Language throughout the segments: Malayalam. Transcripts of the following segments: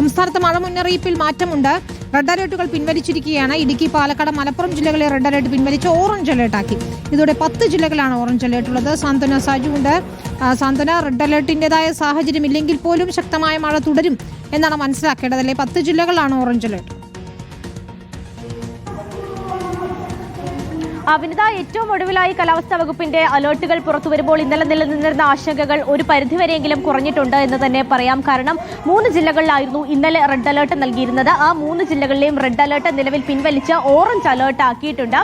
സംസ്ഥാനത്ത് മഴ മുന്നറിയിപ്പിൽ മാറ്റമുണ്ട്. റെഡ് അലർട്ടുകൾ പിൻവലിച്ചിരിക്കുകയാണ്. ഇടുക്കി, പാലക്കാട്, മലപ്പുറം ജില്ലകളെ റെഡ് അലർട്ട് പിൻവലിച്ച് ഓറഞ്ച് അലർട്ടാക്കി. ഇതോടെ 10 ജില്ലകളാണ് ഓറഞ്ച് അലർട്ട് ഉള്ളത്. സാന്ത്വന സാജു ഉണ്ട്. സാന്ത്വന, റെഡ് അലർട്ടിൻ്റെതായ സാഹചര്യം ഇല്ലെങ്കിൽ പോലും ശക്തമായ മഴ തുടരും എന്നാണ് മനസ്സിലാക്കേണ്ടതല്ലേ? 10 ജില്ലകളാണ് ഓറഞ്ച് അലർട്ട്. വിനിത, ഏറ്റവും ഒടുവിലായി കാലാവസ്ഥാ വകുപ്പിന്റെ അലർട്ടുകൾ പുറത്തു വരുമ്പോൾ ഇന്നലെ നിലനിന്നിരുന്ന ആശങ്കകൾ ഒരു പരിധിവരെയെങ്കിലും കുറഞ്ഞിട്ടുണ്ട് എന്ന് തന്നെ പറയാം. കാരണം 3 ജില്ലകളിലായിരുന്നു ഇന്നലെ റെഡ് അലർട്ട് നൽകിയിരുന്നത്. ആ 3 ജില്ലകളിലെയും റെഡ് അലർട്ട് നിലവിൽ പിൻവലിച്ച് ഓറഞ്ച് അലർട്ട് ആക്കിയിട്ടുണ്ട്.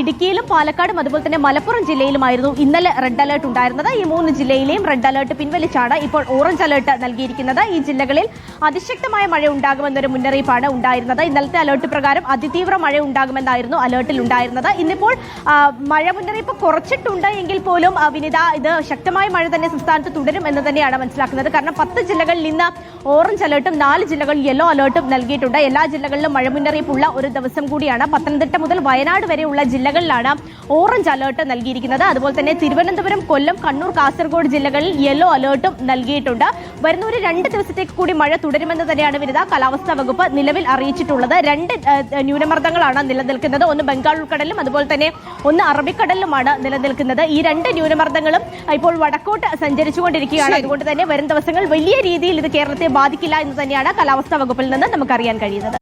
ഇടുക്കിയിലും പാലക്കാടും അതുപോലെ തന്നെ മലപ്പുറം ജില്ലയിലുമായിരുന്നു ഇന്നലെ റെഡ് അലർട്ട് ഉണ്ടായിരുന്നത്. ഈ 3 ജില്ലയിലെയും റെഡ് അലർട്ട് പിൻവലിച്ചാണ് ഇപ്പോൾ ഓറഞ്ച് അലർട്ട് നൽകിയിരിക്കുന്നത്. ഈ ജില്ലകളിൽ അതിശക്തമായ മഴ ഉണ്ടാകുമെന്നൊരു മുന്നറിയിപ്പാണ് ഉണ്ടായിരുന്നത്. ഇന്നലത്തെ അലർട്ട് പ്രകാരം അതിതീവ്ര മഴ ഉണ്ടാകുമെന്നായിരുന്നു അലർട്ടിൽ ഉണ്ടായിരുന്നത്. ഇന്നിപ്പോൾ മഴ മുന്നറിയിപ്പ് കുറച്ചിട്ടുണ്ട് എങ്കിൽ പോലും വിനിത, ഇത് ശക്തമായ മഴ തന്നെ സംസ്ഥാനത്ത് തുടരും എന്ന് തന്നെയാണ് മനസ്സിലാക്കുന്നത്. കാരണം 10 ജില്ലകളിൽ ഇന്ന് ഓറഞ്ച് അലർട്ടും 4 ജില്ലകളിൽ യെല്ലോ അലർട്ടും നൽകിയിട്ടുണ്ട്. എല്ലാ ജില്ലകളിലും മഴ മുന്നറിയിപ്പുള്ള ഒരു ദിവസം കൂടിയാണ്. പത്തനംതിട്ട മുതൽ വയനാട് വരെയുള്ള ജില്ലകളിലാണ് ഓറഞ്ച് അലർട്ട് നൽകിയിരിക്കുന്നത്. അതുപോലെ തന്നെ തിരുവനന്തപുരം, കൊല്ലം, കണ്ണൂർ, കാസർഗോഡ് ജില്ലകളിൽ യെല്ലോ അലർട്ടും നൽകിയിട്ടുണ്ട്. വരുന്ന ഒരു 2 ദിവസത്തേക്ക് കൂടി മഴ തുടരുമെന്ന് തന്നെയാണ് വിനിത കാലാവസ്ഥാ വകുപ്പ് നിലവിൽ അറിയിച്ചിട്ടുള്ളത്. 2 ന്യൂനമർദ്ദങ്ങളാണ് നിലനിൽക്കുന്നത്. ഒന്ന് ബംഗാൾ ഉൾക്കടലിലും അതുപോലെ തന്നെ ഒന്ന് അറബിക്കടലിലുമാണ് നിലനിൽക്കുന്നത്. ഈ 2 ന്യൂനമർദ്ദങ്ങളും ഇപ്പോൾ വടക്കോട്ട് സഞ്ചരിച്ചുകൊണ്ടിരിക്കുകയാണ്. അതുകൊണ്ട് തന്നെ വരും ദിവസങ്ങൾ വലിയ രീതിയിൽ ഇത് കേരളത്തെ ബാധിക്കില്ല എന്ന് തന്നെയാണ് കാലാവസ്ഥാ വകുപ്പിൽ നിന്ന് നമുക്കറിയാൻ കഴിയുന്നത്.